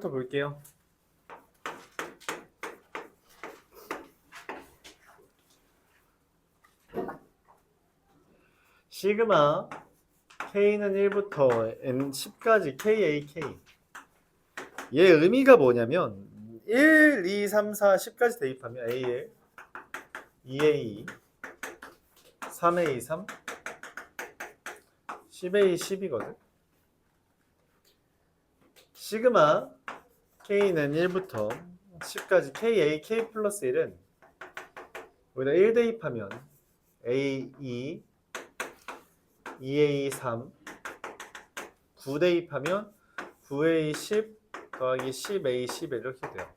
부터 볼게요. 시그마 K는 1부터 N10까지 KAK. 얘 의미가 뭐냐면 1, 2, 3, 4, 10까지 대입하면 A1, 2A2, 3A3, 10A10이거든. 시그마 K는 1부터 10까지 KAK 플러스 1은 여기다 1 대입하면 A2, 2A3, 9 대입하면 9A10 더하기 10A11 이렇게 돼요.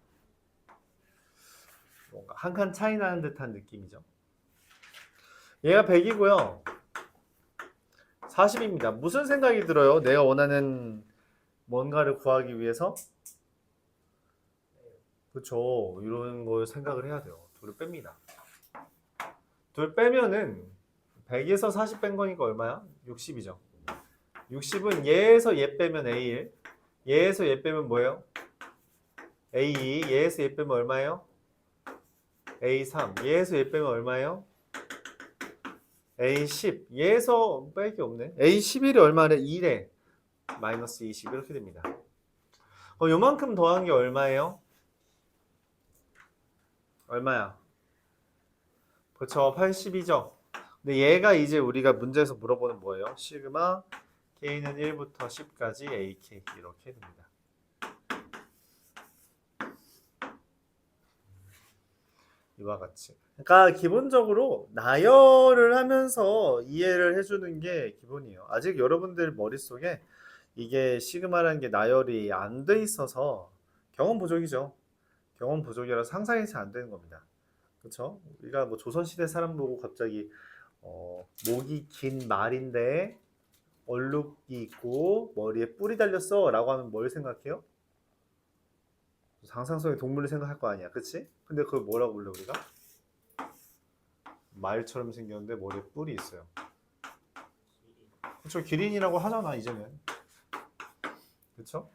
뭔가 한 칸 차이 나는 듯한 느낌이죠. 얘가 100이고요. 40입니다. 무슨 생각이 들어요? 내가 원하는 뭔가를 구하기 위해서? 그렇죠. 이런 걸 생각을 해야 돼요. 둘을 뺍니다. 둘 빼면은 100에서 40 뺀 거니까 얼마야? 60이죠. 60은 얘에서 얘 빼면 A1, 얘에서 얘 빼면 뭐예요? A2, 얘에서 얘 빼면 얼마예요? A3, 얘에서 얘 빼면 얼마예요? A10, 얘에서 뺄 게 없네. A11이 얼마래? 2래. 마이너스 20 이렇게 됩니다. 요만큼 더한 게 얼마예요? 얼마야? 그렇죠. 80이죠. 근데 얘가 이제 우리가 문제에서 물어보는 뭐예요? 시그마 K는 1부터 10까지 AK 이렇게 됩니다. 이와 같이. 그러니까 기본적으로 나열을 하면서 이해를 해주는 게 기본이에요. 아직 여러분들 머릿속에 이게 시그마라는 게 나열이 안 돼 있어서 경험 부족이죠. 경험 부족이라서 상상이 잘 안 되는 겁니다. 그렇죠? 우리가 뭐 조선시대 사람 보고 갑자기 목이 긴 말인데 얼룩이 있고 머리에 뿔이 달렸어 라고 하면 뭘 생각해요? 상상 속의 동물을 생각할 거 아니야, 그치? 근데 그걸 뭐라고 불러 우리가? 말처럼 생겼는데 머리에 뿔이 있어요. 그쵸? 기린이라고 하잖아 이제는. 그쵸?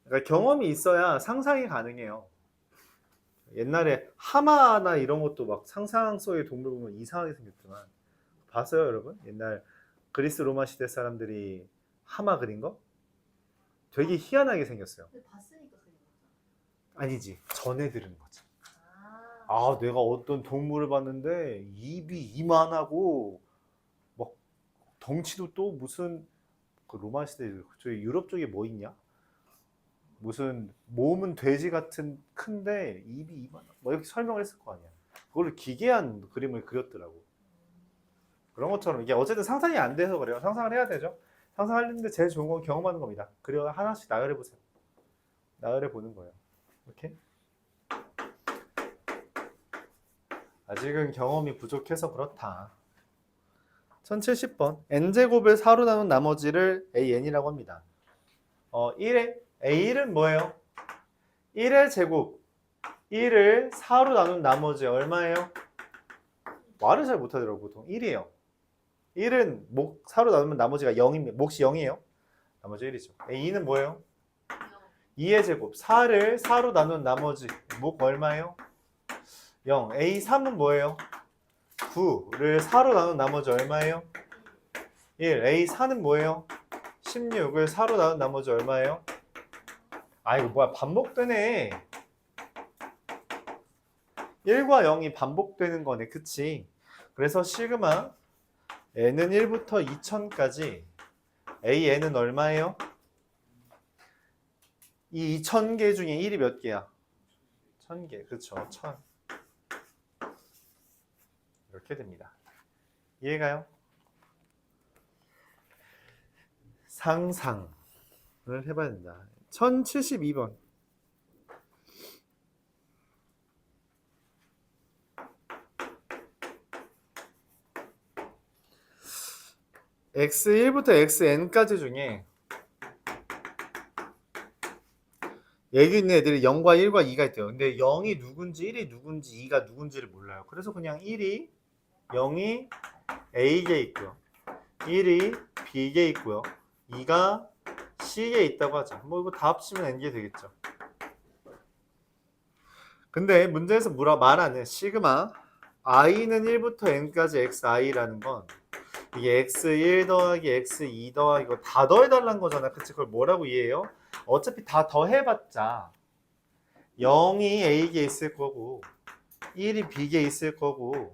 그러니까 경험이 있어야 상상이 가능해요. 옛날에 하마나 이런 것도 막 상상 속의 동물 보면 이상하게 생겼지만 봤어요 여러분? 옛날 그리스 로마 시대 사람들이 하마 그린 거? 되게 희한하게 생겼어요. 근데 봤으니까 그런 거잖아. 아니지, 전에 들은 거지. 아, 내가 어떤 동물을 봤는데 입이 이만하고 막 덩치도 또 무슨 그 로마 시대 저기 유럽 쪽에 뭐 있냐? 무슨 몸은 돼지 같은 큰데 입이 이만하고 뭐 이렇게 설명을 했을 거 아니야. 그걸로 기괴한 그림을 그렸더라고. 그런 것처럼 이게 어쨌든 상상이 안 돼서 그래요. 상상을 해야 되죠. 상상하는데 제일 좋은 건 경험하는 겁니다. 그래야 하나씩 나열해 보세요. 나열해 보는 거예요. 이렇게. 아직은 경험이 부족해서 그렇다. 1070번. n제곱을 4로 나눈 나머지를 an이라고 합니다. 1의 a1은 뭐예요? 1의 제곱 1을 4로 나눈 나머지 얼마예요? 말을 잘 못하더라고 보통. 1이에요. 1은 4로 나누면 나머지가 0입니다. 몫이 0이에요. 나머지 1이죠. a2는 뭐예요? 2의 제곱 4를 4로 나눈 나머지 목 얼마예요? 0. A3은 뭐예요? 9를 4로 나눈 나머지 얼마예요? 1. A4는 뭐예요? 16을 4로 나눈 나머지 얼마예요? 이거 뭐야 반복되네. 1과 0이 반복되는 거네. 그치? 그래서 시그마 n은 1부터 2000까지 an은 얼마예요? 이 2000개 중에 1이 몇 개야? 1000개. 그렇죠. 1000. 이렇게 됩니다. 이해가요? 상상을 해봐야 된다. 1072번. x1부터 xn까지 중에 여기 있는 애들이 0과 1과 2가 있대요. 근데 0이 누군지 1이 누군지 2가 누군지를 몰라요. 그래서 그냥 1이 0이 A개 있고요. 1이 B개 있고요. 2가 C에 있다고 하자. 뭐 이거 다 합치면 N개 되겠죠. 근데 문제에서 뭐라 말 안 해. 시그마 i는 1부터 n까지 xi라는 건 이게 x1 더하기 x2 더하기 이거 다 더해달라는 거잖아. 그치? 그걸 뭐라고 이해해요? 어차피 다 더해봤자 0이 A계에 있을 거고 1이 B계에 있을 거고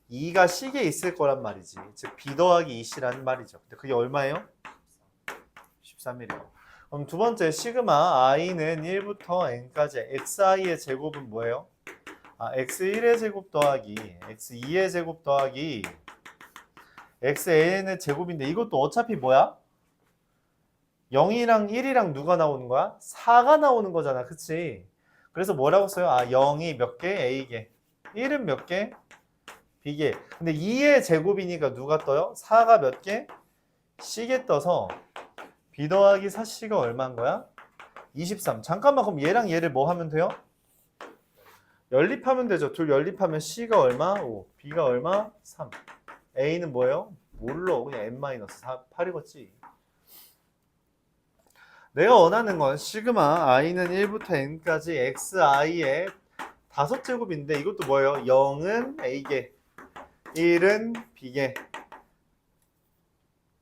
2가 C계에 있을 거란 말이지. 즉 B 더하기 2C라는 말이죠. 근데 그게 얼마예요? 13이래요. 그럼 두 번째 시그마 i는 1부터 n까지 xi의 제곱은 뭐예요? x1의 제곱 더하기 x2의 제곱 더하기 xn의 제곱인데 이것도 어차피 뭐야? 0이랑 1이랑 누가 나오는 거야? 4가 나오는 거잖아. 그치? 그래서 뭐라고 써요? 0이 몇 개? A개. 1은 몇 개? B개. 근데 2의 제곱이니까 누가 떠요? 4가 몇 개? C개 떠서 B 더하기 4C가 얼마인 거야? 23. 잠깐만, 그럼 얘랑 얘를 뭐 하면 돼요? 연립하면 되죠. 둘 연립하면 C가 얼마? 5. B가 얼마? 3. A는 뭐예요? 몰라. 그냥 n-4, 8이겠지. 내가 원하는 건 시그마 i는 1부터 n까지 xi의 5제곱인데 이것도 뭐예요? 0은 a개, 1은 b개,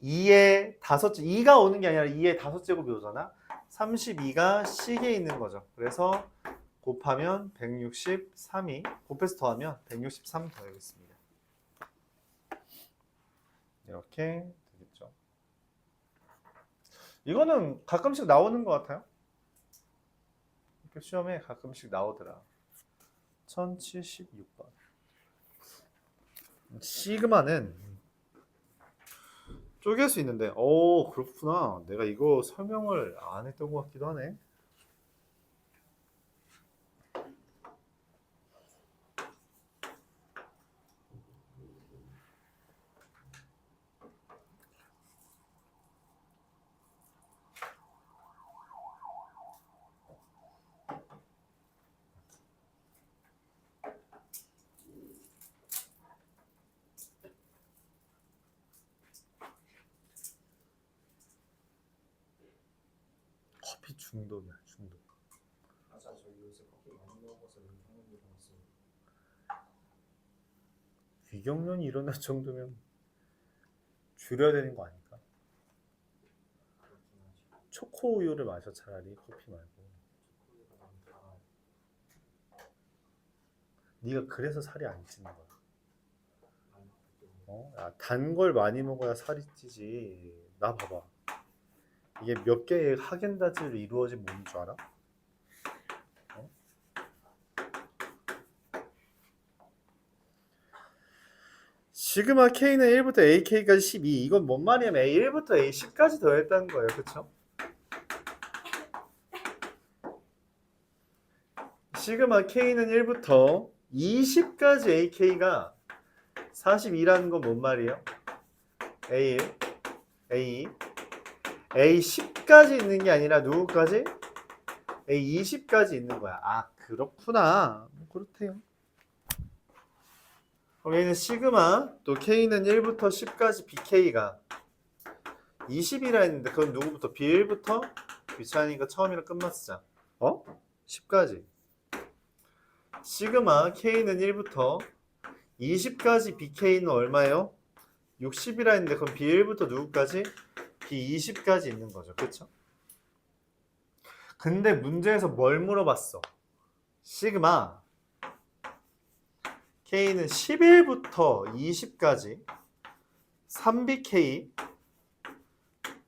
2의 2가 오는 게 아니라 2의 5제곱이 오잖아. 32가 c개에 있는 거죠. 그래서 곱하면 163이 곱해서 더하면 163 더하겠습니다. 이렇게 되겠죠. 이거는 가끔씩 나오는 것 같아요. 시험에 가끔씩 나오더라. 1076번. 시그마는 쪼갤 수 있는데, 오, 그렇구나. 내가 이거 설명을 안 했던 것 같기도 하네. 커피 중독이야, 중독. 맞아, 저 요새 커피 많이 먹어서 위경련이 일어났어요. 위경련이 일어날 정도면 줄여야 되는 거 아닐까? 그렇긴 하죠. 초코 우유를 마셔 차라리 커피 말고. 초콜릿가 너무 달아요. 네가 그래서 살이 안 찌는 거야. 안 먹기 때문에. 단 걸 많이 먹어야 살이 찌지. 나 봐봐. 이게 몇 개의 하겐다즈로 이루어진 몸인 줄 알아? 어? 시그마 K는 1부터 AK까지 12. 이건 뭔 말이냐면 A1부터 A10까지 더했다는 거예요. 그쵸? 시그마 K는 1부터 20까지 AK가 42라는 건 뭔 말이에요? A1, A2, A10까지 있는 게 아니라 누구까지? A20까지 있는 거야. 그렇구나. 그렇대요. 그럼 얘는 시그마 또 K는 1부터 10까지 BK가 20이라 했는데 그건 누구부터? B1부터? 귀찮으니까 처음이랑 끝만 쓰자. 10까지. 시그마 K는 1부터 20까지 BK는 얼마예요? 60이라 했는데 그럼 B1부터 누구까지? B20까지 있는 거죠. 그렇죠? 근데 문제에서 뭘 물어봤어? 시그마 K는 11부터 20까지 3BK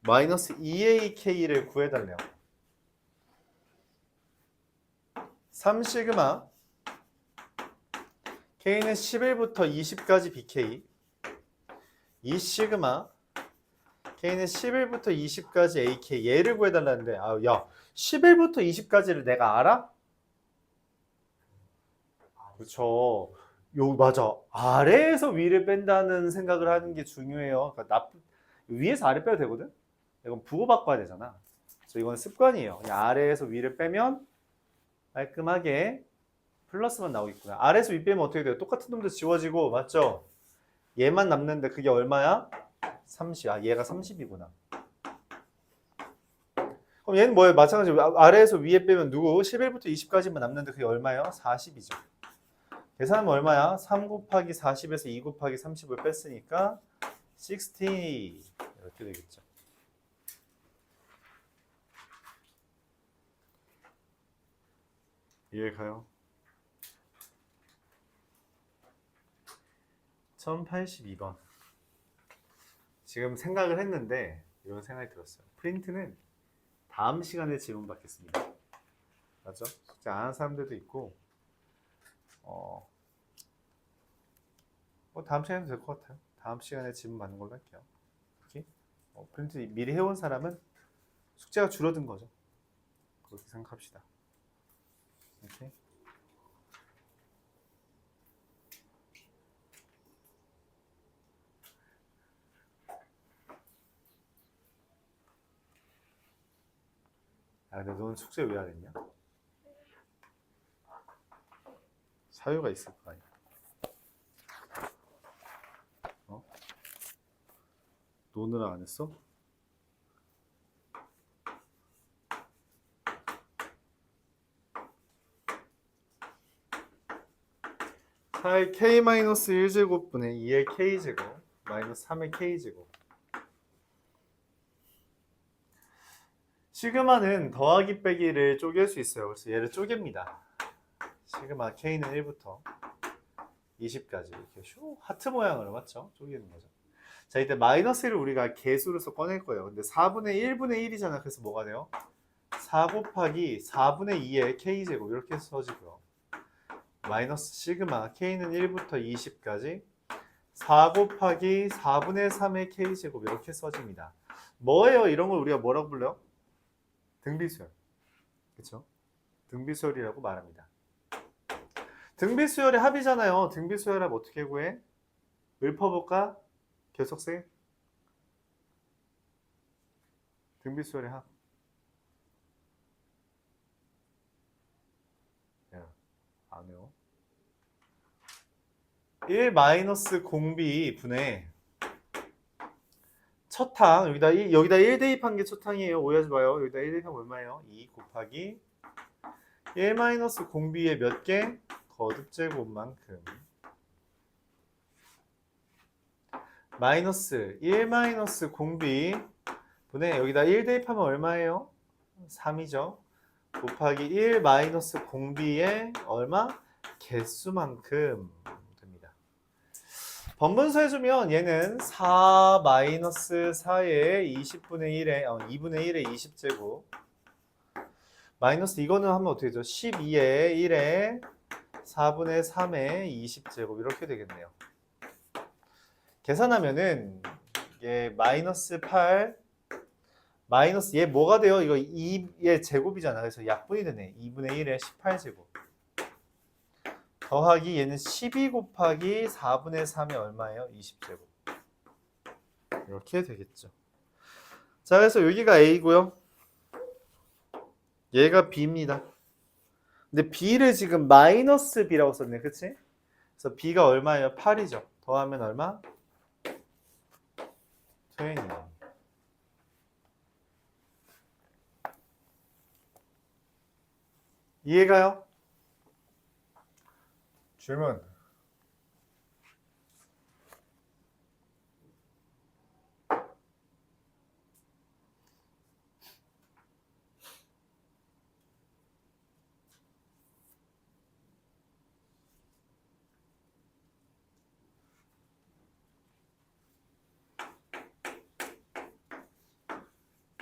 마이너스 2AK를 구해달래요. 3시그마 K는 11부터 20까지 BK 2시그마 K는 11부터 20까지 AK 얘를 구해달라는데 야 11부터 20까지를 내가 알아? 그렇죠. 맞아. 아래에서 위를 뺀다는 생각을 하는 게 중요해요. 그러니까 위에서 아래 빼도 되거든? 이건 부호 바꿔야 되잖아. 그래서 이건 습관이에요. 그냥 아래에서 위를 빼면 깔끔하게 플러스만 나오겠구나. 아래에서 위 빼면 어떻게 돼요? 똑같은 놈도 지워지고 맞죠? 얘만 남는데 그게 얼마야? 30. 얘가 30이구나. 그럼 얘는 뭐예요? 마찬가지로 아래에서 위에 빼면 누구? 11부터 20까지만 남는데 그게 얼마예요? 40이죠. 계산하면 얼마야? 3 곱하기 40에서 2 곱하기 30을 뺐으니까 60 이렇게 되겠죠. 이해 가요? 1082번. 지금 생각을 했는데 이런 생각이 들었어요. 프린트는 다음 시간에 질문 받겠습니다. 맞죠? 숙제 안 하는 사람들도 있고 뭐 다음 시간에도 될 것 같아요. 다음 시간에 질문 받는 걸로 할게요. 오케이? 프린트 미리 해온 사람은 숙제가 줄어든 거죠. 그렇게 생각합시다. 오케이? 아, 근데 너는 숙제 왜 안 했냐? 사유가 있을 거 아니야. 노느라 안 했어? 사의 k-1제곱분의 2의 k제곱 마이너스 3의 k제곱. 시그마는 더하기 빼기를 쪼갤 수 있어요. 그래서 얘를 쪼갭니다. 시그마 k는 1부터 20까지 이렇게 슈 하트 모양으로 맞죠? 쪼개는 거죠. 자, 이때 마이너스 1을 우리가 개수로서 꺼낼 거예요. 근데 4분의 1분의 1이잖아. 그래서 뭐가 돼요? 4 곱하기 4분의 2의 k제곱 이렇게 써지고요. 마이너스 시그마 k는 1부터 20까지 4 곱하기 4분의 3의 k제곱 이렇게 써집니다. 뭐예요? 이런 걸 우리가 뭐라고 불러요? 등비수열. 그렇죠? 등비수열이라고 말합니다. 등비수열의 합이잖아요. 등비수열 합 어떻게 구해? 읊어볼까? 결석생? 등비수열의 합. 야, 안 해요. 1 마이너스 공비 분의 첫 항, 여기다 1 대입한 게 첫 항이에요. 오해하지 마요. 여기다 1 대입하면 얼마예요? 2 곱하기 1 마이너스 공비의 몇 개? 거듭제곱만큼. 마이너스 1 마이너스 공비 분의 여기다 1 대입하면 얼마예요? 3이죠. 곱하기 1 마이너스 공비의 얼마? 개수만큼 됩니다. 번분수 해주면 얘는 4 마이너스 4의 20분의 1의 2분의 1의 20제곱 마이너스 이거는 하면 어떻게 되죠? 12의 1의 4분의 3의 20제곱 이렇게 되겠네요. 계산하면은 얘 마이너스 8 마이너스 얘 뭐가 돼요? 이거 2의 제곱이잖아. 그래서 약분이 되네. 2분의 1의 18제곱 더하기 얘는 12 곱하기 4분의 3이 얼마예요? 20제곱 이렇게 되겠죠. 자, 그래서 여기가 A고요. 얘가 B입니다. 근데 B를 지금 마이너스 B라고 썼네. 그치? 그래서 B가 얼마예요? 8이죠. 더하면 얼마? 20. 이해가요? 질문.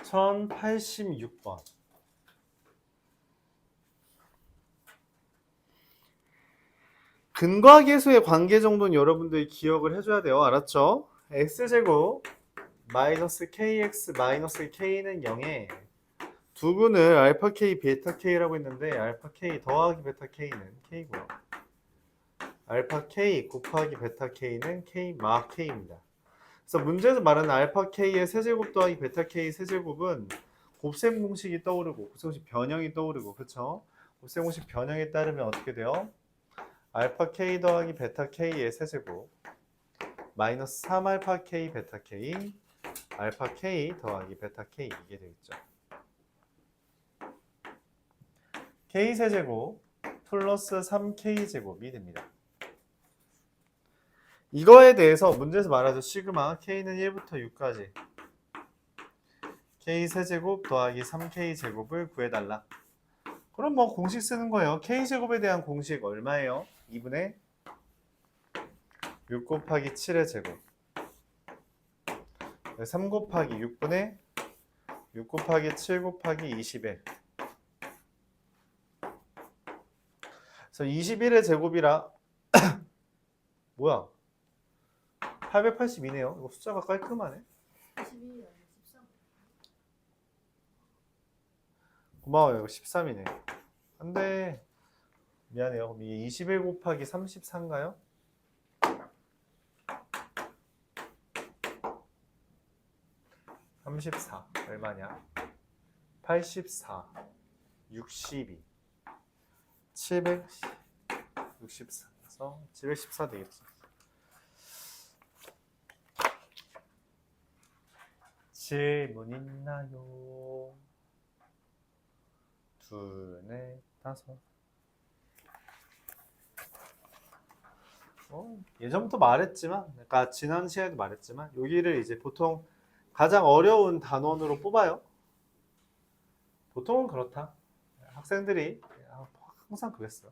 (1086번) 근과 계수의 관계 정도는 여러분들이 기억을 해줘야 돼요. 알았죠? x제곱 마이너스 kx 마이너스 k는 0에 두근을 알파 k 베타 k라고 했는데 알파 k 더하기 베타 k는 k고요. 알파 k 곱하기 베타 k는 k 마 k입니다. 그래서 문제에서 말하는 알파 k의 세제곱 더하기 베타 k 세제곱은 곱셈 공식이 떠오르고 곱셈 공식 변형이 떠오르고 그쵸? 곱셈 공식 변형에 따르면 어떻게 돼요? 알파 k 더하기 베타 k의 세제곱 마이너스 3 알파 k 베타 k 알파 k 더하기 베타 k 이게 되겠죠. K세제곱 플러스 3K제곱이 됩니다. 이거에 대해서 문제에서 말하죠. 시그마 K는 1부터 6까지 K세제곱 더하기 3K제곱을 구해달라. 그럼 뭐 공식 쓰는 거예요. K제곱에 대한 공식 얼마예요? 2분의 6 곱하기 7의 제곱 3 곱하기 6분의 6 곱하기 7 곱하기 21. 그래서 21의 제곱이라 뭐야? 882네요. 이거 숫자가 깔끔하네. 21이 아니라 13. 고마워요. 이거 13이네. 안돼. 미안해요. 그럼 이게 21 곱하기 34인가요? (34) 얼마냐? 84 62 764 그래서 714 되겠지. 질문 있나요? 둘, 넷, 다섯. 예전부터 말했지만, 그러니까 지난 시간에도 말했지만, 여기를 이제 보통 가장 어려운 단원으로 뽑아요. 보통은 그렇다. 학생들이 항상 그랬어요.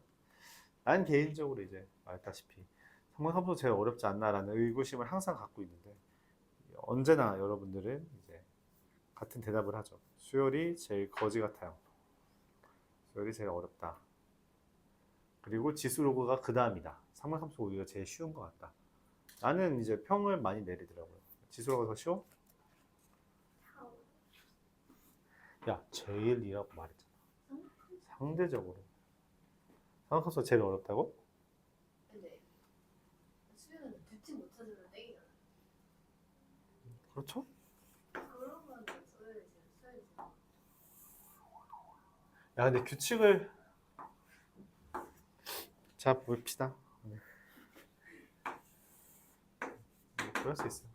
난 개인적으로 이제 말했다시피 삼각함수 제일 어렵지 않나라는 의구심을 항상 갖고 있는데 언제나 여러분들은 이제 같은 대답을 하죠. 수열이 제일 거지 같아요. 수열이 제일 어렵다. 그리고 지수로그가 그 다음이다. 삼각함수 오히려 제일 쉬운 것 같다. 나는 이제 평을 많이 내리더라고요. 지수로그가 더 쉬워? 야, 제일이라고 말했잖아. 상대적으로. 삼각함수가 제일 어렵다고? 근데 수영은 규칙 못 찾으면 땡이잖아. 그렇죠? 그러면 써야지. 야, 근데 규칙을 자 봅시다. 그럴 수 있어.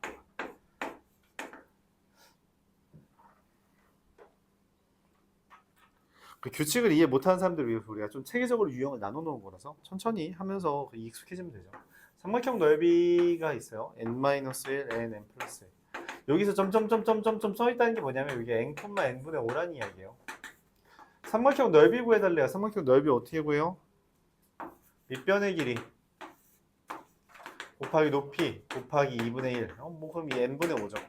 그 규칙을 이해 못하는 사람들을 위해서 우리가 좀 체계적으로 유형을 나눠놓은 거라서 천천히 하면서 익숙해지면 되죠. 삼각형 넓이가 있어요. n-1, n, n 플러스 1. 여기서 점점점점점점 써있다는 게 뭐냐면 이게 n, n분의 5라는 이야기예요. 삼각형 넓이 구해달래요. 삼각형 넓이 어떻게 구해요? 밑변의 길이 곱하기 높이 곱하기 2분의 1. 뭐 그럼 이 n분의 5죠.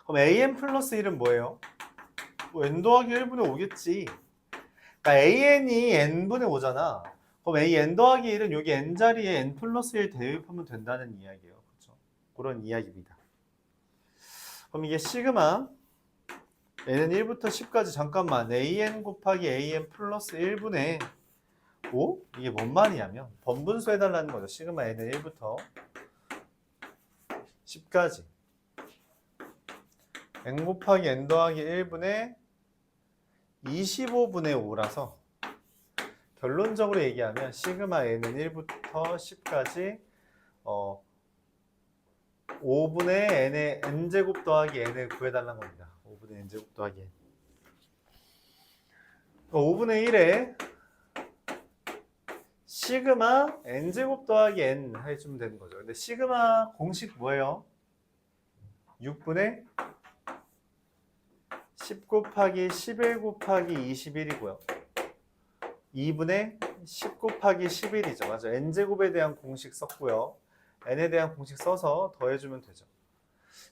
그럼 an 플러스 1은 뭐예요? 뭐 n 더하기 1분의 5겠지. 그러니까 an이 n분의 5잖아. 그럼 an 더하기 1은 여기 n 자리에 n 플러스 1 대입하면 된다는 이야기예요. 그렇죠? 그런 이야기입니다. 그럼 이게 시그마 n은 1부터 10까지 잠깐만 an 곱하기 an 플러스 1분의 5? 이게 뭔 말이냐면 번분수 해달라는 거죠. 시그마 n은 1부터 10까지 n 곱하기 n 더하기 1분의 25분의 5라서 결론적으로 얘기하면 시그마 n은 1부터 10까지 5분의 n의 n제곱 더하기 n을 구해달라는 겁니다. 5분의 n제곱 더하기 n. 5분의 1에 시그마 n제곱 더하기 n 해주면 되는 거죠. 근데 시그마 공식 뭐예요? 6분의 10 곱하기 11 곱하기 21이고요. 2분의 10 곱하기 11이죠. 맞아. n제곱에 대한 공식 썼고요. n에 대한 공식 써서 더해주면 되죠.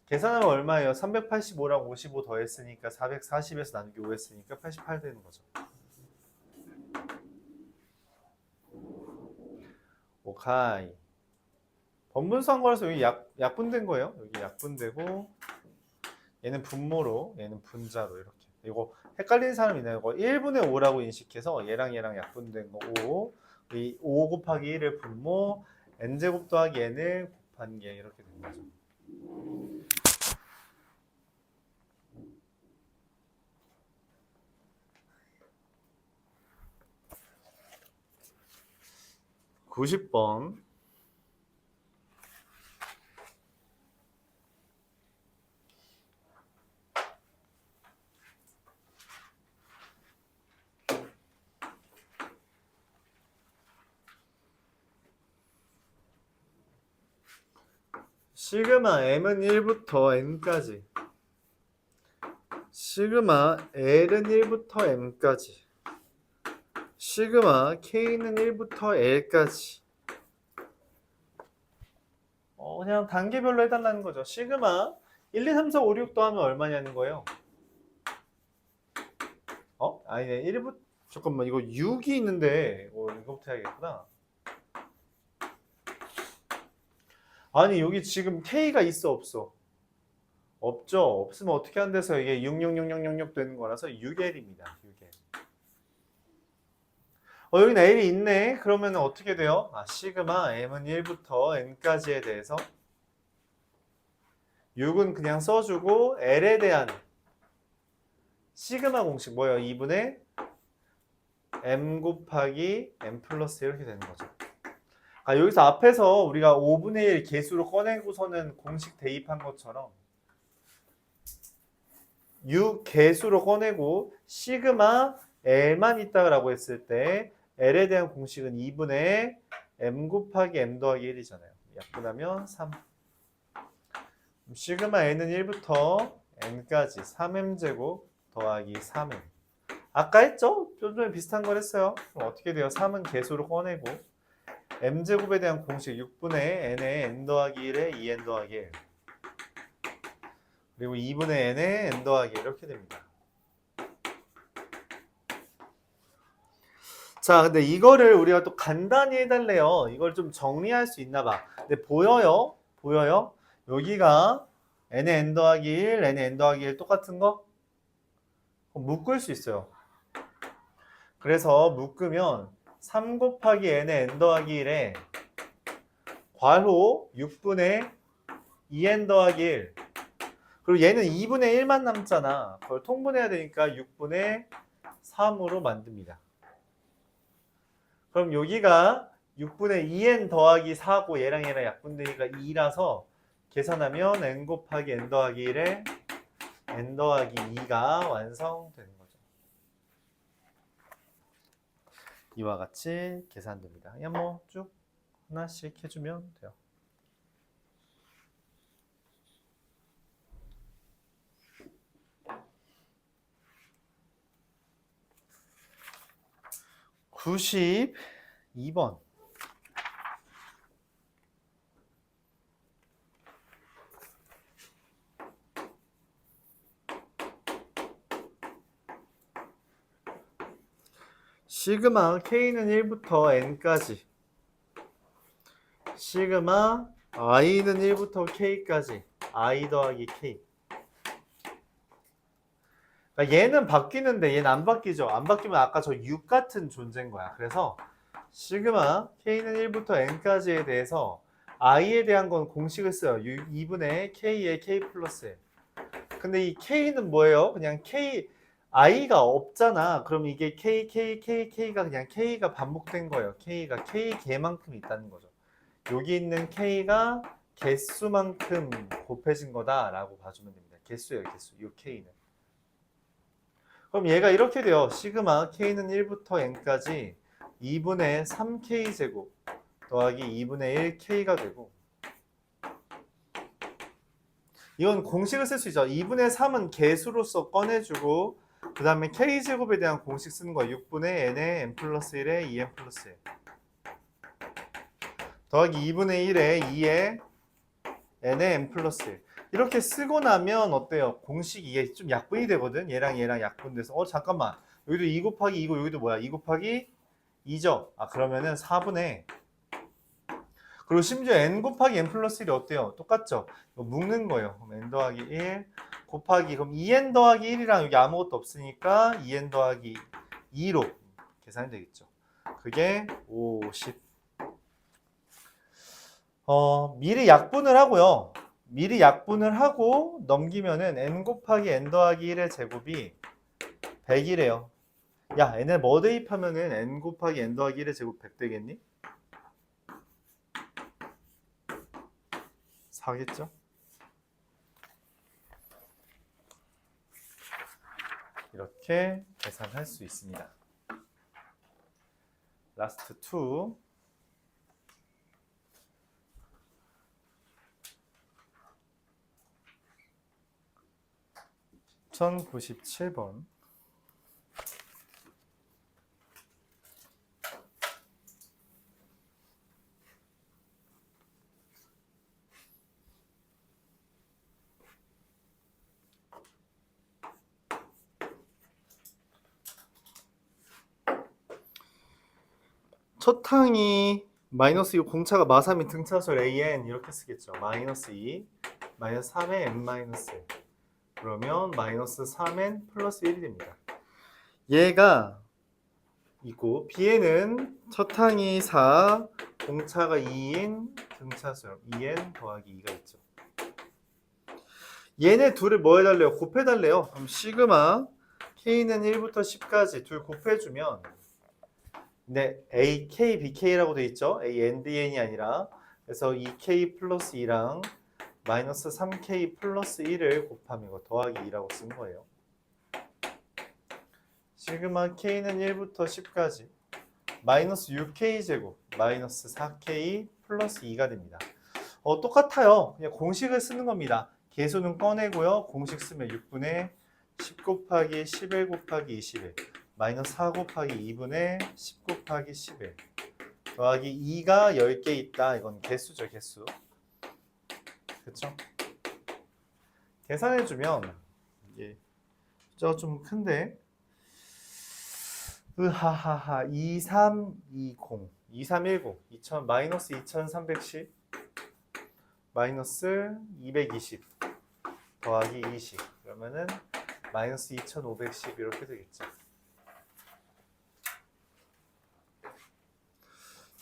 계산하면 얼마예요? 385랑 55 더했으니까 440에서 나누기 5 했으니까 88 되는 거죠. 오카이. 번분수한 거라서 여기 약분된 거예요. 여기 약분되고 얘는 분모로 얘는 분자로 이렇게. 이거 헷갈리는 사람이 있나요? 이거 1분의 5라고 인식해서 얘랑 약분된 거 5. 이 5 곱하기 1을 분모 n제곱 더하기 n을 곱한 게 이렇게 된 거죠. (90번) 시그마 m은 1부터 n까지, 시그마 l은 1부터 m까지, 시그마 k는 1부터 l까지. 그냥 단계별로 해달라는 거죠. 시그마 1, 2, 3, 4, 5, 6 더하면 얼마냐는 거예요. 아니네. 1부터, 잠깐만, 이거 6이 있는데, 이거부터 해야겠구나. 아니, 여기 지금 K가 있어, 없어? 없죠? 없으면 어떻게 한대서 이게 66666 되는 거라서 6L입니다. 6L. 여기는 L이 있네. 그러면 어떻게 돼요? 시그마 M은 1부터 N까지에 대해서 6은 그냥 써주고 L에 대한 시그마 공식 뭐예요? 2분의 M 곱하기 M 플러스 이렇게 되는 거죠. 여기서 앞에서 우리가 5분의 1 개수로 꺼내고서는 공식 대입한 것처럼 6 개수로 꺼내고 시그마 L만 있다라고 했을 때 L에 대한 공식은 2분의 M 곱하기 M 더하기 1이잖아요. 약분하면 3. 시그마 N은 1부터 N까지 3M제곱 더하기 3M. 아까 했죠? 좀 전에 비슷한 걸 했어요. 그럼 어떻게 돼요? 3은 개수로 꺼내고 M제곱에 대한 공식 6분의 N의 N 더하기 1에 2N 더하기 1. 그리고 2분의 N의 N 더하기 1 이렇게 됩니다. 자, 근데 이거를 우리가 또 간단히 해달래요. 이걸 좀 정리할 수 있나 봐. 근데 보여요? 보여요? 여기가 N의 N 더하기 1, N의 N 더하기 1 똑같은 거? 묶을 수 있어요. 그래서 묶으면 3 곱하기 N의 N 더하기 1에 괄호 6분의 2N 더하기 1. 그리고 얘는 2분의 1만 남잖아. 그걸 통분해야 되니까 6분의 3으로 만듭니다. 그럼 여기가 6분의 2n 더하기 4고 얘랑 약분되니까 2라서 계산하면 n 곱하기 n 더하기 1에 n 더하기 2가 완성되는 거죠. 이와 같이 계산됩니다. 그냥 뭐 쭉 하나씩 해주면 돼요. (92번) 시그마 K는 1부터 N까지, 시그마 I는 1부터 K까지, I 더하기 K. 그러니까 얘는 바뀌는데 얘는 안 바뀌죠. 안 바뀌면 아까 저 6 같은 존재인 거야. 그래서 시그마 K는 1부터 N까지에 대해서 I에 대한 건 공식을 써요. 2분의 K의 K 플러스 N. 근데 이 K는 뭐예요? 그냥 K, I가 없잖아. 그럼 이게 K가 그냥 K가 반복된 거예요. K가 K 개만큼 있다는 거죠. 여기 있는 K가 개수만큼 곱해진 거다라고 봐주면 됩니다. 개수예요, 개수. 이 K는. 그럼 얘가 이렇게 돼요. 시그마 K는 1부터 N까지 2분의 3K 제곱 더하기 2분의 1K가 되고, 이건 공식을 쓸 수 있죠. 2분의 3은 개수로서 꺼내주고 그 다음에 K제곱에 대한 공식 쓰는 거야. 6분의 N의 N 플러스 1에 2N 플러스 1 더하기 2분의 1에 2의 N의 N 플러스 1 이렇게 쓰고 나면 어때요? 공식이 이게 좀 약분이 되거든. 얘랑 약분돼서 잠깐만, 여기도 2 곱하기 2고 여기도 뭐야? 2 곱하기 2죠? 그러면은 4분의, 그리고 심지어 n 곱하기 n 플러스 1이 어때요? 똑같죠? 이거 묶는 거예요. 그럼 n 더하기 1 곱하기, 그럼 2n 더하기 1이랑 여기 아무것도 없으니까 2n 더하기 2로 계산이 되겠죠. 그게 50. 미리 약분을 하고요. 미리 약분을 하고 넘기면은 n 곱하기 n 더하기 1의 제곱이 100이래요. 야, n에 뭐 대입하면은 n 곱하기 n 더하기 1의 제곱 100 되겠니? 4겠죠? 이렇게 계산할 수 있습니다. 라스트 2. 1097번. 첫 항이 마이너스 2 공차가 마3인 등차수를 an 이렇게 쓰겠죠. 마이너스 2 마이너스 3의 n 마이너스 1. 그러면 마이너스 3n 플러스 1이 됩니다. 얘가 있고 b에는 첫 항이 4 공차가 2인 등차수 2n 더하기 2가 있죠. 얘네 둘을 뭐 해달래요? 곱해달래요. 그럼 시그마 k는 1부터 10까지 둘 곱해주면 근데 AK, BK라고 돼 있죠? A and N이 아니라 그래서 2K 플러스 2랑 마이너스 3K 플러스 1을 곱하면 이거 더하기 2라고 쓴 거예요. 시그마 K는 1부터 10까지 마이너스 6K 제곱 마이너스 4K 플러스 2가 됩니다. 똑같아요. 그냥 공식을 쓰는 겁니다. 계수는 꺼내고요. 공식 쓰면 6분의 10 곱하기 11 곱하기 21 마이너스 4 곱하기 2분의 10 곱하기 11 더하기 2가 10개 있다. 이건 개수죠, 개수. 그쵸? 계산해주면 이게 숫자가 좀 큰데 으하하하 2320 2310 2000 마이너스 2310 마이너스 220 더하기 20 그러면은 마이너스 2510 이렇게 되겠죠.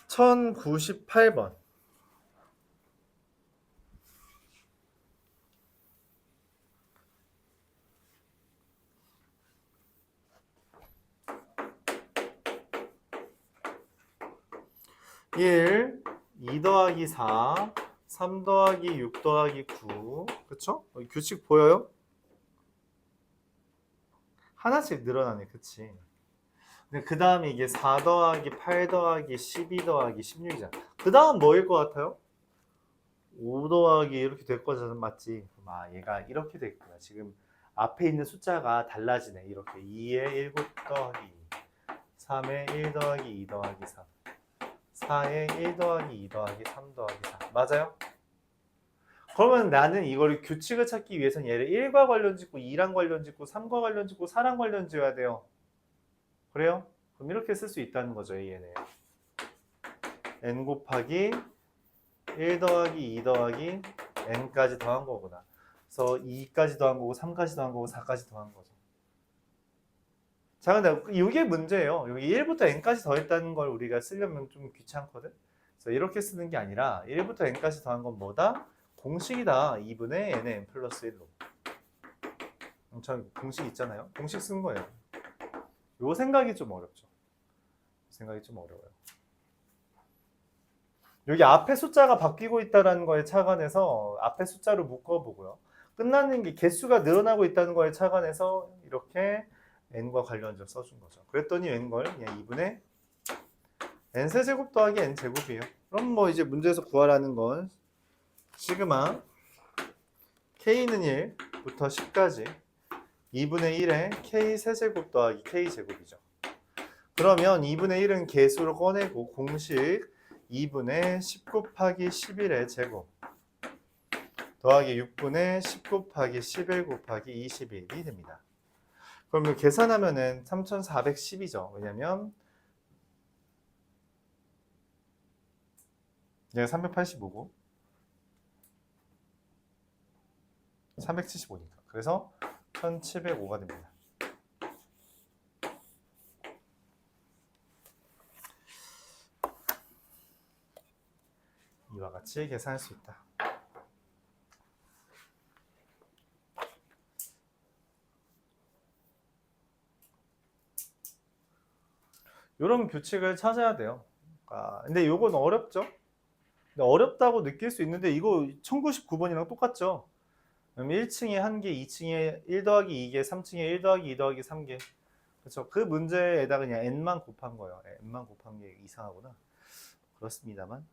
1098번. (1) 2 더하기 4 3 더하기 6 더하기 9 그쵸? 규칙 보여요? 하나씩 늘어나네 그치? 그 다음에 이게 4 더하기 8 더하기 12 더하기 16이잖아. 그 다음 뭐일 것 같아요? 5 더하기 이렇게 될 거잖아. 맞지? 얘가 이렇게 됐구나. 지금 앞에 있는 숫자가 달라지네. 이렇게 2에 1 더하기 2 3에 1 더하기 2 더하기 3 4에 1 더하기 2 더하기 3 더하기 4 맞아요? 그러면 나는 이걸 규칙을 찾기 위해서는 얘를 1과 관련 짓고 2랑 관련 짓고 3과 관련 짓고 4랑 관련 지어야 돼요. 그래요? 그럼 이렇게 쓸 수 있다는 거죠. 얘네 n 곱하기 1 더하기 2 더하기 n까지 더한 거구나. 그래서 2까지 더한 거고 3까지 더한 거고 4까지 더한 거죠. 자, 근데 이게 문제예요. 여기 1부터 n까지 더했다는 걸 우리가 쓰려면 좀 귀찮거든. 그래서 이렇게 쓰는 게 아니라 1부터 n까지 더한 건 뭐다? 공식이다. 2분의 n의 n 플러스 1로. 전 공식 있잖아요. 공식 쓴 거예요. 요 생각이 좀 어렵죠. 생각이 좀 어려워요. 여기 앞에 숫자가 바뀌고 있다는 거에 착안해서 앞에 숫자로 묶어보고요. 끝나는 게 개수가 늘어나고 있다는 거에 착안해서 이렇게 n과 관련점 써준 거죠. 그랬더니 웬걸 그냥 2분의 n 세제곱 더하기 n 제곱이에요. 그럼 뭐 이제 문제에서 구하라는 건 시그마 k는 1부터 10까지 2분의 1에 k 세제곱 더하기 k 제곱이죠. 그러면 2분의 1은 개수로 꺼내고 공식 2분의 10 곱하기 11의 제곱 더하기 6분의 10 곱하기 11 곱하기 21이 됩니다. 그러면 계산하면은 3410이죠. 왜냐면 얘가 385고 375니까. 그래서 1705가 됩니다. 이와 같이 계산할 수 있다. 이런 규칙을 찾아야 돼요. 근데 이건 어렵죠? 근데 어렵다고 느낄 수 있는데 이거 1099번이랑 똑같죠? 그럼 1층에 1개, 2층에 1 더하기 2개, 3층에 1 더하기 2 더하기 3개. 그렇죠? 그 문제에다가 그냥 n만 곱한 거예요. n만 곱한 게 이상하구나. 그렇습니다만